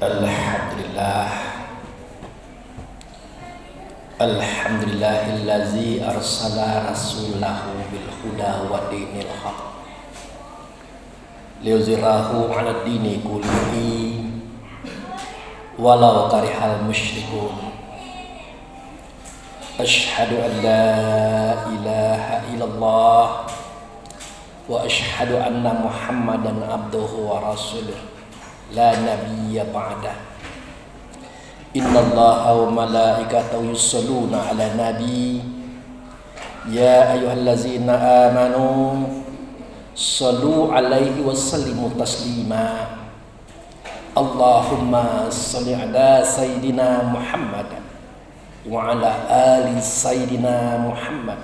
Alhamdulillah. Alhamdulillahillazi arsala rasulahu bil huda wa dinil haq liyuzhirahu 'ala dini kullihi walau karihal musyrikun. Asyhadu an la ilaha illallah wa asyhadu anna Muhammadan abduhu wa rasuluh la nabiyya ba'dah. Innallaha wa malaikatahu yusholluna 'alan nabi ya ayyuhallazina amanu shallu 'alaihi wa sallimu taslima. Allahumma shalli 'ala sayyidina Muhammad wa 'ala ali sayyidina Muhammad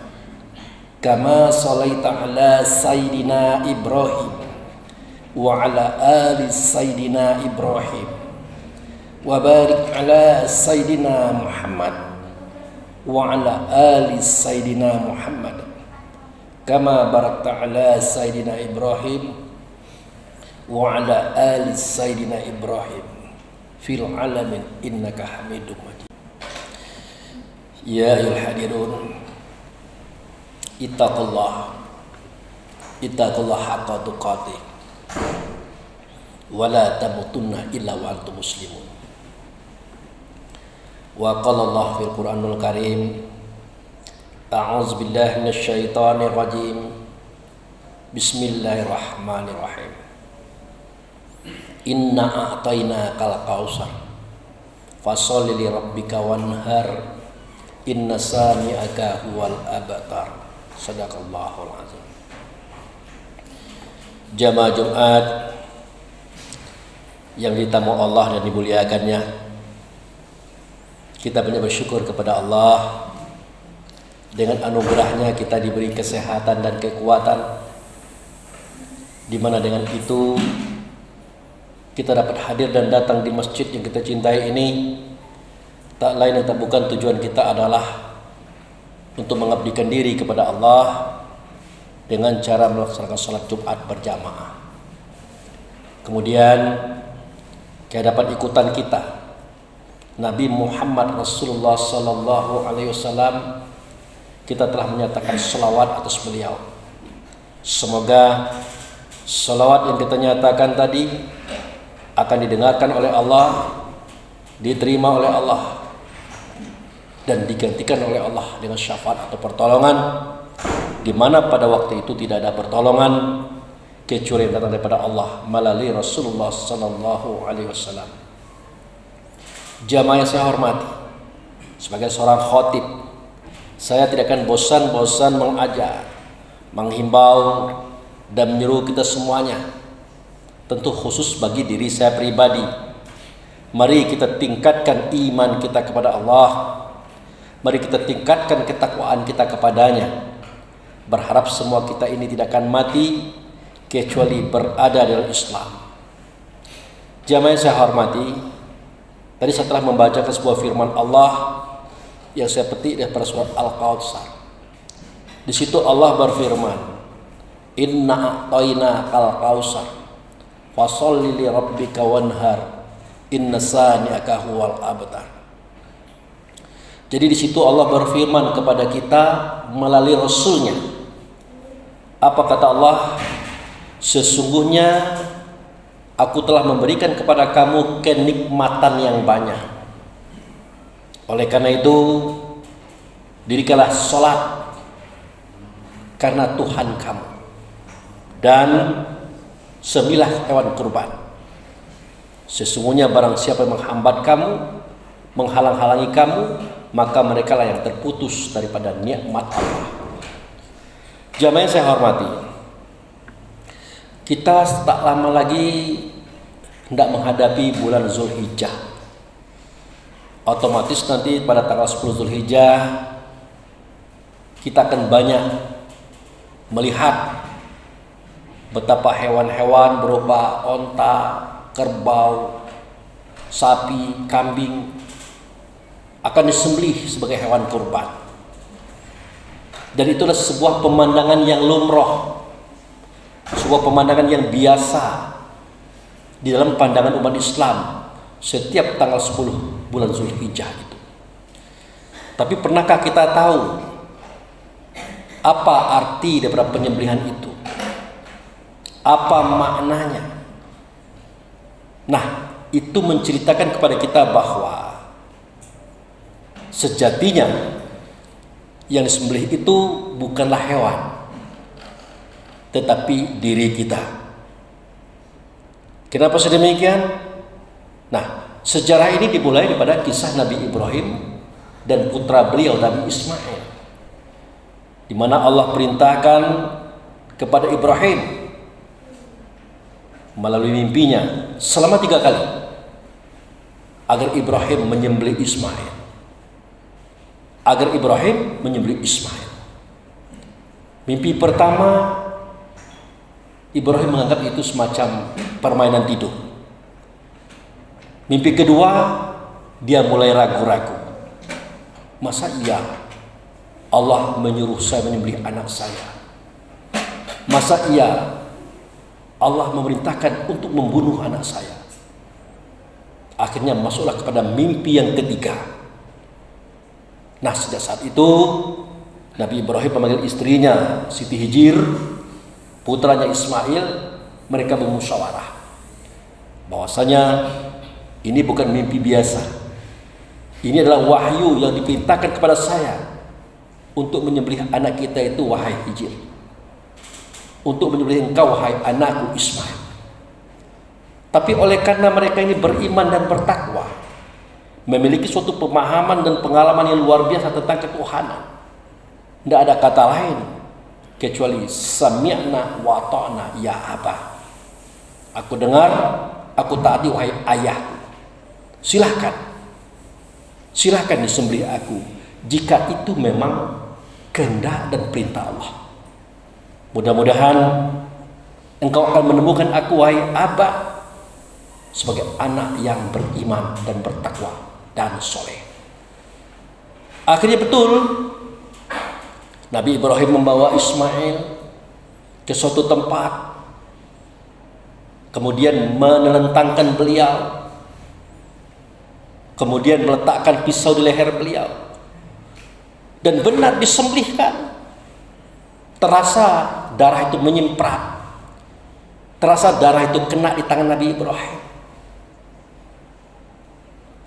kama shallaita 'ala sayyidina Ibrahim wa 'ala ali sayyidina Ibrahim wa barik 'ala sayyidina Muhammad wa 'ala ali sayyidina Muhammad kama barakta 'ala sayyidina Ibrahim wa 'ala ali sayyidina Ibrahim fil 'alamin innaka Hamidum Majid. Ya ayyuhal hadirun, ittaqullah haqqa tuqatih wala tamutunna illa wa antum muslimun. Wa qala Allah fil Qur'anul Karim, a'udzu billahi minasyaitonir rajim. Bismillahirrahmanirrahim. Inna a'tainakal kautsar fasholli li rabbika wanhar inna sani'aka huwal abtar. Shadaqallahul azim. Jamaah Jumat yang ditamu Allah dan dimuliakannya, kita banyak bersyukur kepada Allah. Dengan anugerahnya kita diberi kesehatan dan kekuatan, di mana dengan itu kita dapat hadir dan datang di masjid yang kita cintai ini. Tak lain dan tak bukan tujuan kita adalah untuk mengabdikan diri kepada Allah dengan cara melaksanakan salat Jumat berjamaah. Kemudian kehadapan ikutan kita Nabi Muhammad Rasulullah sallallahu alaihi wasallam, kita telah menyatakan selawat atas beliau. Semoga selawat yang kita nyatakan tadi akan didengarkan oleh Allah, diterima oleh Allah, dan digantikan oleh Allah dengan syafaat atau pertolongan, di mana pada waktu itu tidak ada pertolongan kecuali yang datang daripada Allah melalui Rasulullah sallallahu alaihi wasallam. Jamaah yang saya hormati, sebagai seorang khatib, saya tidak akan bosan-bosan mengajar, menghimbau dan menyuruh kita semuanya, tentu khusus bagi diri saya pribadi. Mari kita tingkatkan iman kita kepada Allah. Mari kita tingkatkan ketakwaan kita kepadanya. Berharap semua kita ini tidak akan mati kecuali berada dalam Islam. Jamaah yang saya hormati, tadi saya telah membacakan sebuah firman Allah yang saya petik dari surat Al-Kautsar. Di situ Allah berfirman, Inna a'tainakal kautsar fasholli li rabbika wanhar inna sani'aka huwal abtar. Jadi di situ Allah berfirman kepada kita melalui Rasulnya. Apa kata Allah? Sesungguhnya aku telah memberikan kepada kamu kenikmatan yang banyak. Oleh karena itu, dirikanlah sholat karena Tuhan kamu, dan sembelihlah hewan kurban. Sesungguhnya barang siapa yang menghambat kamu, menghalang-halangi kamu, maka mereka lah yang terputus daripada nikmat Allah. Jamaah yang saya hormati, kita tak lama lagi hendak menghadapi bulan Zulhijjah. Otomatis nanti pada tanggal 10 Zulhijjah kita akan banyak melihat betapa hewan-hewan berupa onta, kerbau, sapi, kambing akan disembelih sebagai hewan kurban. Dan itulah sebuah pemandangan yang lumrah, sebuah pemandangan yang biasa di dalam pandangan umat Islam setiap tanggal 10 bulan Zulhijjah itu. Tapi pernahkah kita tahu apa arti daripada penyembelihan itu? Apa maknanya? Nah, itu menceritakan kepada kita bahwa sejatinya yang disembelih itu bukanlah hewan, tetapi diri kita. Kenapa sedemikian? Nah, sejarah ini dimulai daripada kisah Nabi Ibrahim dan putra beliau Nabi Ismail, di mana Allah perintahkan kepada Ibrahim melalui mimpinya selama 3 kali agar Ibrahim menyembelih Ismail. Agar Ibrahim menyembelih Ismail. Mimpi pertama, Ibrahim menganggap itu semacam permainan tidur. Mimpi kedua, dia mulai ragu-ragu. Masa iya Allah menyuruh saya menyembelih anak saya? Masa iya Allah memerintahkan untuk membunuh anak saya? Akhirnya masuklah kepada mimpi yang ketiga. Nah, sejak saat itu Nabi Ibrahim memanggil istrinya Siti Hijir, putranya Ismail. Mereka bermusyawarah bahwasanya ini bukan mimpi biasa. Ini adalah wahyu yang diperintahkan kepada saya untuk menyembelih anak kita itu, wahai Hijir. Untuk menyembelih engkau, wahai anakku Ismail. Tapi oleh karena mereka ini beriman dan bertakwa, memiliki suatu pemahaman dan pengalaman yang luar biasa tentang ketuhanan, tidak ada kata lain kecuali sami'na wa ta'na ya Abah. Aku dengar, aku taati wahai ayahku. Silahkan disembelih aku jika itu memang kehendak dan perintah Allah. Mudah-mudahan engkau akan menemukan aku, wahai Abah, sebagai anak yang beriman dan bertakwa dan soleh. Akhirnya betul, Nabi Ibrahim membawa Ismail ke suatu tempat, kemudian menelentangkan beliau, kemudian meletakkan pisau di leher beliau, dan benar disembelihkan. Terasa darah itu menyemprat, terasa darah itu kena di tangan Nabi Ibrahim.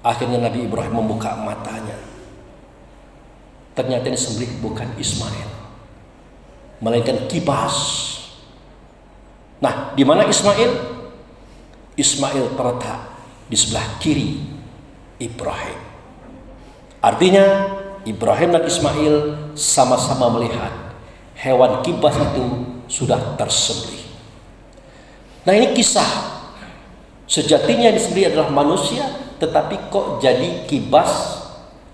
Akhirnya Nabi Ibrahim membuka matanya. Ternyata yang disembelih bukan Ismail, melainkan kibas. Nah, di mana Ismail? Ismail terletak di sebelah kiri Ibrahim. Artinya Ibrahim dan Ismail sama-sama melihat hewan kibas itu sudah tersembelih. Nah, ini kisah. Sejatinya yang disembelih adalah manusia, tetapi kok jadi kibas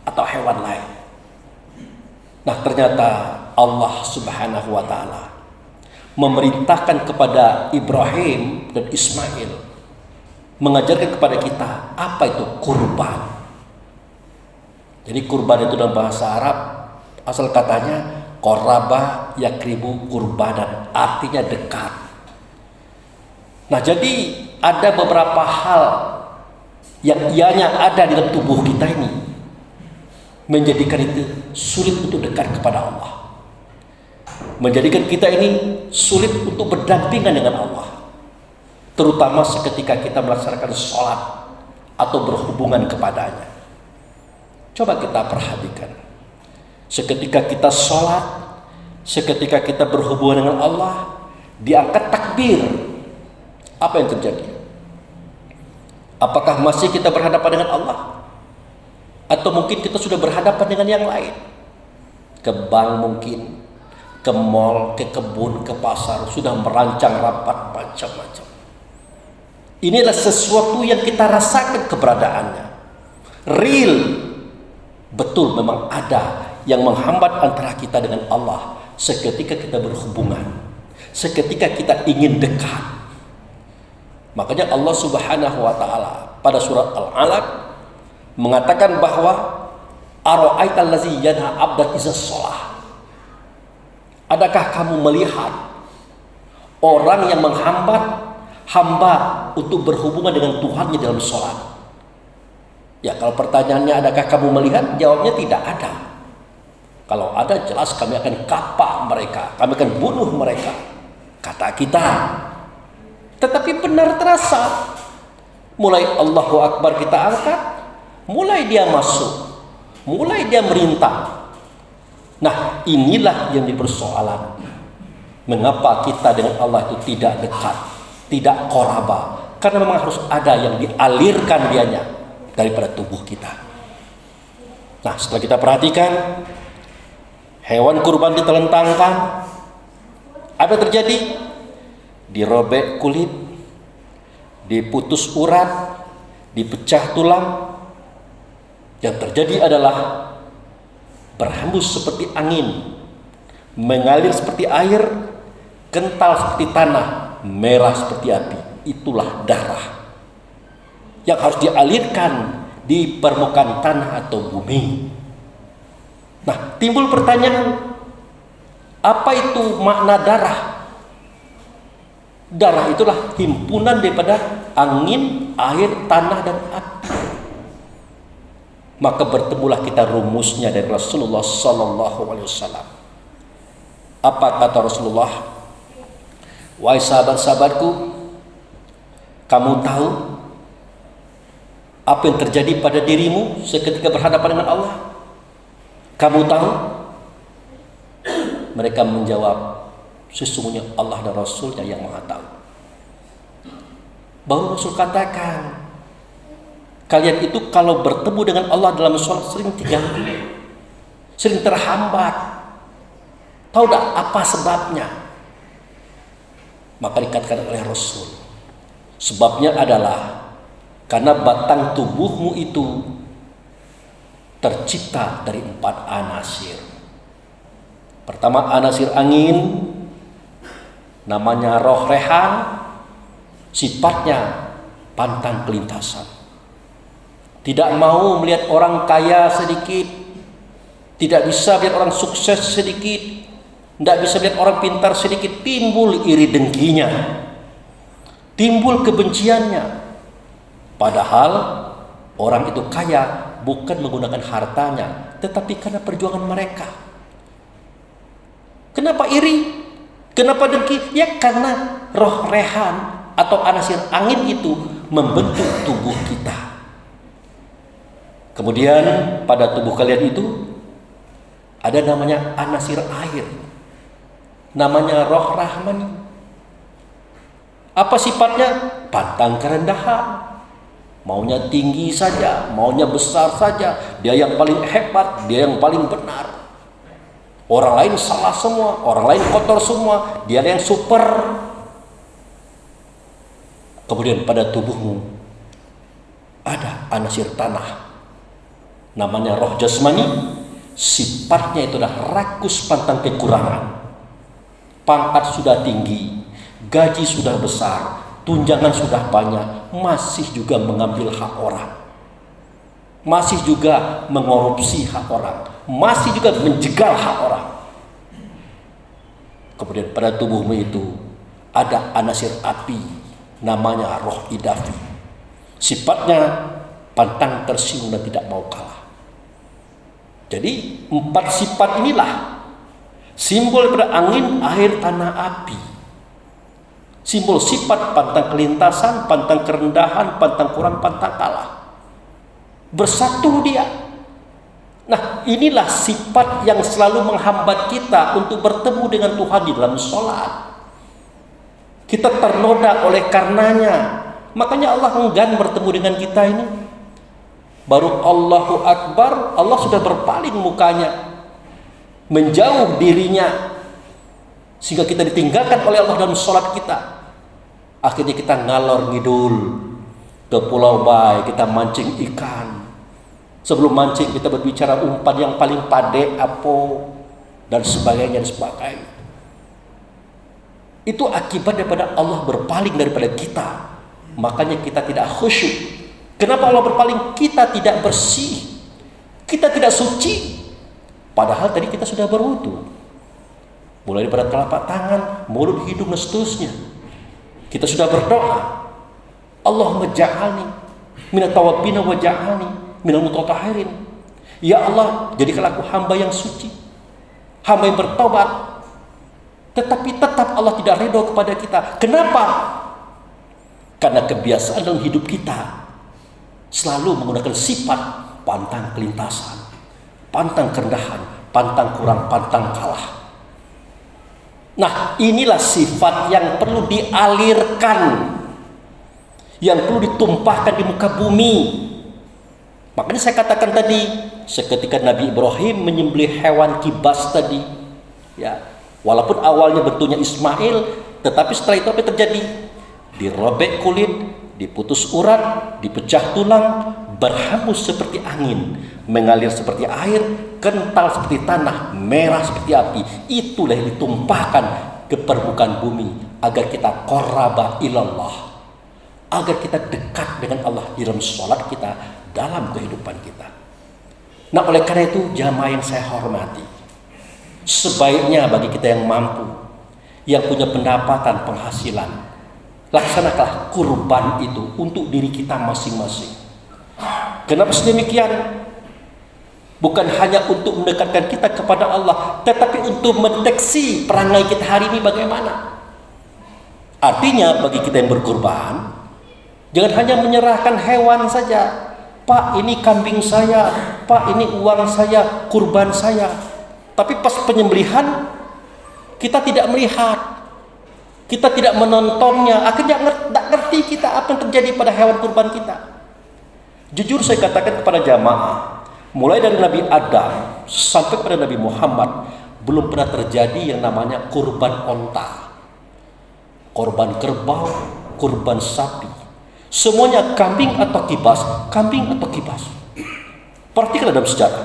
atau hewan lain? Nah, ternyata Allah Subhanahu wa taala memerintahkan kepada Ibrahim dan Ismail, mengajarkan kepada kita apa itu kurban. Jadi kurban itu dalam bahasa Arab asal katanya qaraba yakribu kurbanan, artinya dekat. Nah, jadi ada beberapa hal yang ianya ada di dalam tubuh kita ini menjadikan itu sulit untuk dekat kepada Allah, menjadikan kita ini sulit untuk berdampingan dengan Allah, terutama seketika kita melaksanakan sholat atau berhubungan kepadanya. Coba kita perhatikan, seketika kita sholat, seketika kita berhubungan dengan Allah, diangkat takbir, apa yang terjadi? Apakah masih kita berhadapan dengan Allah? Atau mungkin kita sudah berhadapan dengan yang lain? Ke bank mungkin, ke mall, ke kebun, ke pasar, sudah merancang rapat macam-macam. Ini adalah sesuatu yang kita rasakan keberadaannya. Real. Betul, memang ada yang menghambat antara kita dengan Allah seketika kita berhubungan, seketika kita ingin dekat. Makanya Allah Subhanahu wa taala pada surat Al-Alaq mengatakan bahwa ara'aital ladzi yanha 'abdan iza shalah. Adakah kamu melihat orang yang menghambat hamba untuk berhubungan dengan Tuhannya dalam sholat? Ya, kalau pertanyaannya adakah kamu melihat? Jawabnya tidak ada. Kalau ada, jelas kami akan kapak mereka, kami akan bunuh mereka, kata kita. Tetapi benar terasa, mulai Allahu Akbar kita angkat, mulai dia masuk, mulai dia merintah. Nah, inilah yang dipersoalan. Mengapa kita dengan Allah itu tidak dekat, tidak qoraba? Karena memang harus ada yang dialirkan dianya daripada tubuh kita. Nah, setelah kita perhatikan, hewan kurban ditelentangkan, apa yang terjadi? Dirobek kulit, diputus urat, dipecah tulang. Yang terjadi adalah berhembus seperti angin, mengalir seperti air, kental seperti tanah, merah seperti api. Itulah darah yang harus dialirkan di permukaan tanah atau bumi. Nah, timbul pertanyaan, apa itu makna darah? Darah itulah himpunan daripada angin, air, tanah, dan api. Maka bertemulah kita rumusnya dari Rasulullah Sallallahu Alaihi Wasallam. Apa kata Rasulullah? Wahai sahabat-sahabatku, kamu tahu apa yang terjadi pada dirimu seketika berhadapan dengan Allah? Kamu tahu? Mereka menjawab, sesungguhnya Allah dan Rasulnya yang Maha tahu. Baru Rasul katakan, kalian itu kalau bertemu dengan Allah dalam sholat sering diganggu, sering terhambat. Tahu tak apa sebabnya? Maka dikatakan oleh Rasul, sebabnya adalah karena batang tubuhmu itu tercipta dari 4 anasir. Pertama, anasir angin, namanya roh rehan, sifatnya pantang kelintasan. Tidak mau melihat orang kaya sedikit, tidak bisa melihat orang sukses sedikit, tidak bisa melihat orang pintar sedikit, timbul iri dengkinya, timbul kebenciannya. Padahal orang itu kaya bukan menggunakan hartanya, tetapi karena perjuangan mereka. Kenapa iri? Kenapa dengki? Ya karena roh rehan atau anasir angin itu membentuk tubuh kita. Kemudian pada tubuh kalian itu ada namanya anasir air, namanya roh rahmani. Apa sifatnya? Pantang kerendahan, maunya tinggi saja, maunya besar saja, dia yang paling hebat, dia yang paling benar. Orang lain salah semua, orang lain kotor semua, dia yang super. Kemudian pada tubuhmu ada anasir tanah, namanya roh jasmani. Sifatnya itu adalah rakus, pantang kekurangan. Pangkat sudah tinggi, gaji sudah besar, tunjangan sudah banyak, masih juga mengambil hak orang, masih juga mengorupsi hak orang, masih juga menjegal hak orang. Kemudian pada tubuhmu itu ada anasir api, namanya roh idafi. Sifatnya pantang tersinggung dan tidak mau kalah. Jadi 4 sifat inilah simbol daripada angin, air, tanah, api. Simbol sifat pantang kelintasan, pantang kerendahan, pantang kurang, pantang kalah. Bersatu dia. Nah, inilah sifat yang selalu menghambat kita untuk bertemu dengan Tuhan di dalam sholat. Kita ternoda oleh karenanya. Makanya Allah enggan bertemu dengan kita ini. Baru Allahu Akbar, Allah sudah berpaling mukanya, menjauh dirinya, sehingga kita ditinggalkan oleh Allah dalam sholat kita. Akhirnya kita ngalor ngidul ke Pulau Bay, kita mancing ikan. Sebelum mancing kita berbicara umpan yang paling pade, apo, dan sebagainya. Itu akibat daripada Allah berpaling daripada kita. Makanya kita tidak khusyuk. Kenapa Allah berpaling? Kita tidak bersih, kita tidak suci. Padahal tadi kita sudah berwudu, mulai daripada telapak tangan, mulut, hidung, dan seterusnya. Kita sudah berdoa, Allahumma ja'alni minat tawabbina wa ja'alni minal mutatahhirin. Ya Allah, jadikanlah aku hamba yang suci, hamba yang bertobat. Tetapi tetap Allah tidak ridho kepada kita. Kenapa? Karena kebiasaan dalam hidup kita selalu menggunakan sifat pantang kelintasan, pantang kerendahan, pantang kurang, pantang kalah. Nah, inilah sifat yang perlu dialirkan, yang perlu ditumpahkan di muka bumi. Makanya saya katakan tadi, seketika Nabi Ibrahim menyembelih hewan kibas tadi, ya, walaupun awalnya bentuknya Ismail, tetapi setelah itu apa yang terjadi? Dirobek kulit, diputus urat, dipecah tulang, berhembus seperti angin, mengalir seperti air, kental seperti tanah, merah seperti api. Itulah yang ditumpahkan ke permukaan bumi agar kita qarraba ilallah, agar kita dekat dengan Allah di dalam sholat kita, dalam kehidupan kita. Nah, oleh karena itu jamaah yang saya hormati, sebaiknya bagi kita yang mampu, yang punya pendapatan, penghasilan, laksanakanlah kurban itu untuk diri kita masing-masing. Kenapa sedemikian? Bukan hanya untuk mendekatkan kita kepada Allah, tetapi untuk mendeteksi perangai kita hari ini bagaimana. Artinya bagi kita yang berkurban, jangan hanya menyerahkan hewan saja. Pak, ini kambing saya, Pak, ini uang saya, kurban saya. Tapi pas penyembelihan kita tidak melihat, kita tidak menontonnya, akhirnya tidak ngerti kita apa yang terjadi pada hewan kurban kita. Jujur saya katakan kepada jamaah, mulai dari Nabi Adam sampai pada Nabi Muhammad, belum pernah terjadi yang namanya kurban onta, kurban kerbau, kurban sapi. Semuanya kambing atau kibas, kambing atau kibas. Perhatikan dalam sejarah.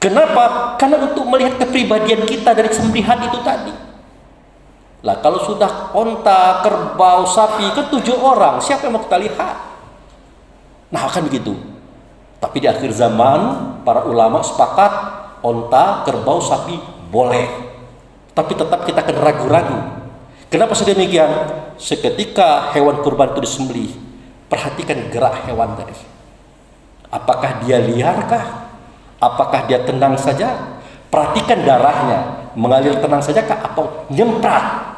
Kenapa? Karena untuk melihat kepribadian kita dari sembelihan itu tadi. Lah kalau sudah onta, kerbau, sapi, kan 7 orang, siapa yang mau kita lihat? Nah, kan begitu. Tapi di akhir zaman para ulama sepakat onta, kerbau, sapi boleh. Tapi tetap kita akan ragu-ragu. Kenapa sedemikian? Seketika hewan kurban itu disembelih, perhatikan gerak hewan tadi. Apakah dia liarkah? Apakah dia tenang saja? Perhatikan darahnya, mengalir tenang saja kah atau nyemprat?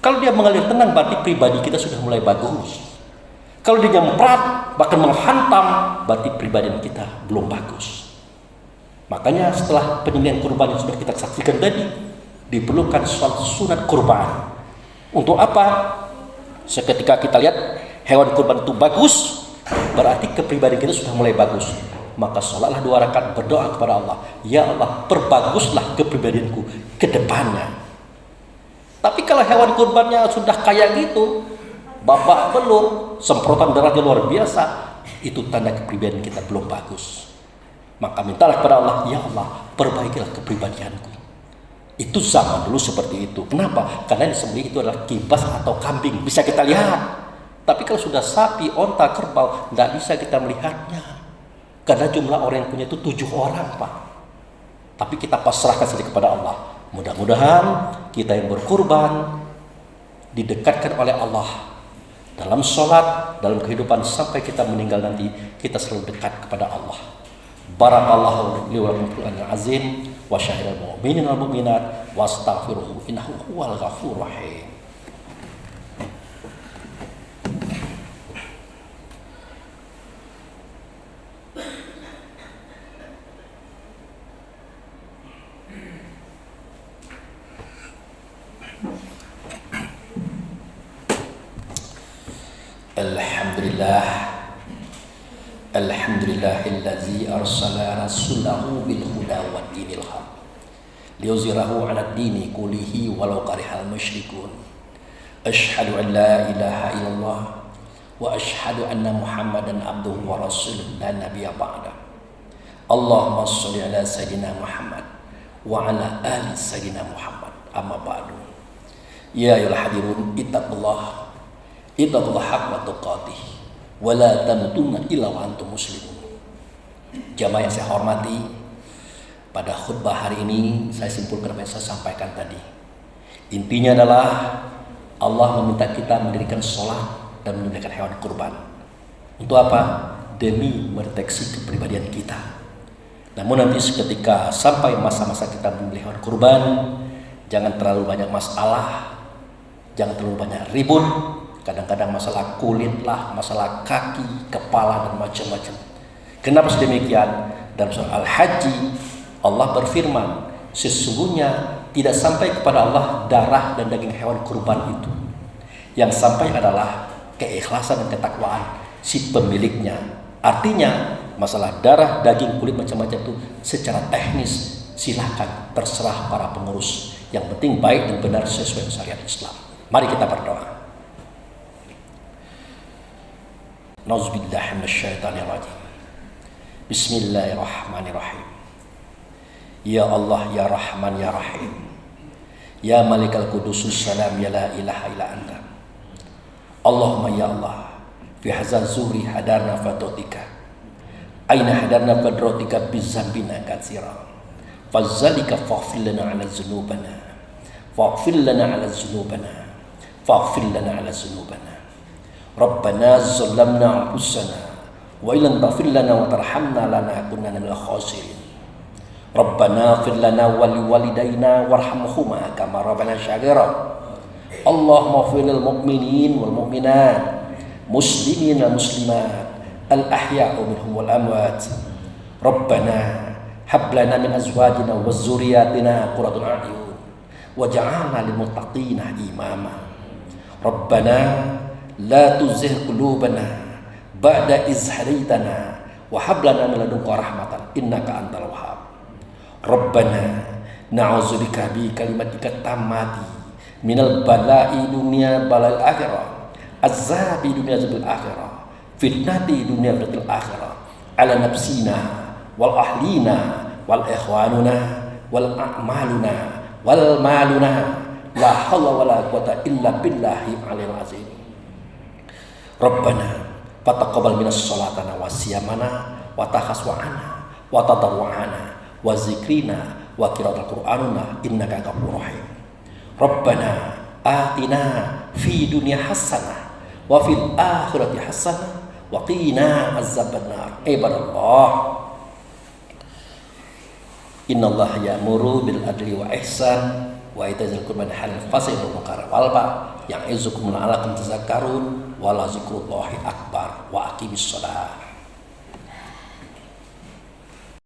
Kalau dia mengalir tenang, berarti pribadi kita sudah mulai bagus. Kalau dia nyemprat, bahkan menghantam, berarti pribadi kita belum bagus. Makanya setelah penyembelihan kurban yang sudah kita saksikan tadi, diperlukan sunat kurban. Untuk apa? Seketika kita lihat hewan kurban itu bagus, berarti kepribadian kita sudah mulai bagus. Maka sholatlah 2 rakaat, berdoa kepada Allah, ya Allah, perbaguslah kepribadianku ke depannya. Tapi kalau hewan kurbannya sudah kayak gitu, babak belur, semprotan darahnya luar biasa, itu tanda kepribadian kita belum bagus. Maka mintalah kepada Allah, ya Allah, perbaikilah kepribadianku. Itu zaman dulu seperti itu. Kenapa? Karena yang disembelih itu adalah kibas atau kambing, bisa kita lihat. Tapi kalau sudah sapi, onta, kerbau, tidak bisa kita melihatnya. Karena jumlah orang yang punya itu 7 orang, Pak. Tapi kita pasrahkan saja kepada Allah. Mudah-mudahan kita yang berkurban didekatkan oleh Allah dalam sholat, dalam kehidupan sampai kita meninggal nanti, kita selalu dekat kepada Allah. Barakallahu li wa lakum fil Qur'anil azim wa syahidal mu'minin wal mu'minat wastaghfiruhu innahu huwal ghafurur rahim. Alhamdulillah, alhamdulillahillazi arsala rasulahu bil huda wa dinil haq liyuzhirahu 'ala ad-dini kullihi walau karihal musyrikun. Asyhadu an la ilaha illallah wa asyhadu anna Muhammadan abduhu wa rasuluhu la nabiyya ba'da. Allahumma shalli 'ala sayyidina Muhammad wa 'ala ali sayyidina Muhammad. Amma ba'du. Ya ayyuhal hadirun, ittaqullah haqqa tuqatih wa la tamutunna illa wa antum muslimun. Jamaah yang saya hormati, pada khutbah hari ini saya simpulkan apa yang saya sampaikan tadi. Intinya adalah Allah meminta kita mendirikan sholat dan menyembelihkan hewan kurban. Untuk apa? demi mendeteksi kepribadian kita. Namun nanti ketika sampai masa-masa kita membeli hewan kurban, jangan terlalu banyak masalah, jangan terlalu banyak ribut. Kadang-kadang masalah kulit lah, masalah kaki, kepala dan macam-macam. Kenapa sedemikian? Dalam surah Al-Haji Allah berfirman, sesungguhnya tidak sampai kepada Allah darah dan daging hewan kurban itu. Yang sampai adalah keikhlasan dan ketakwaan si pemiliknya. Artinya masalah darah, daging, kulit macam-macam itu secara teknis silakan terserah para pengurus. Yang penting baik dan benar sesuai syariat Islam. Mari kita berdoa. Nauzubillahi minasyaitonirrajim. Bismillahirrahmanirrahim. Ya Allah, ya Rahman, ya Rahim. Ya Malikal Qudusus Salam, ya la ilaha illa anta. Allahumma ya Allah, fi hadzal zuhri hadarna fadrotika. Aina hadarna fadrotika bizambina katsira. Fazalika faghfir lana ala dzunubana. Faghfir lana ala dzunubana. Faghfir lana ala dzunubana. Rabbana zalamna anfusana wa illam taghfir lana wa tarhamna lanakunanna minal khasirin. Rabbana ighfir lana wa liwalidayna warhamhuma kama rabbana shaghira. Allahumma ighfir lil mu'minin wal mu'minat, muslimin wal muslimat, al ahya'u minhum wal amwat. Rabbana hab lana min azwajina wa dzurriyyatina qurrata a'yun waj'alna lil muttaqina imama. Rabbana la tuzigh qulubana ba'da iz hadaitana wa hab lana min ladunka rahmatan innaka antal wahhab. Rabbana na'udzubika bi kalimatika tammati minal bala'i dunya balal akhirah, azabi dunya azabil akhirah, fitnati dunya fitnatil akhirah, ala nafsina wal ahlina wal ikhwanuna wal a'maluna wal maluna la haula wala quwata illa billahi alil azim. Rabbana fataqabbal minas sholatana wa siyamana wa takhaswa'ana wa tadarru'ana wa zikrina wa qiraatul qur'anuna innaka ghafurur rahim. Rabbana atina fi dunya hasanah wa fil akhirati hasanah wa qina azabannar. Ibadallah, innallaha ya'muru bil adli wa ihsan wa ita'izil qurban halal fasih wal munkar wal ba ya'izukum la'allakum tadhakkarun wa la zikrullahi akbar wa aqimis shalah.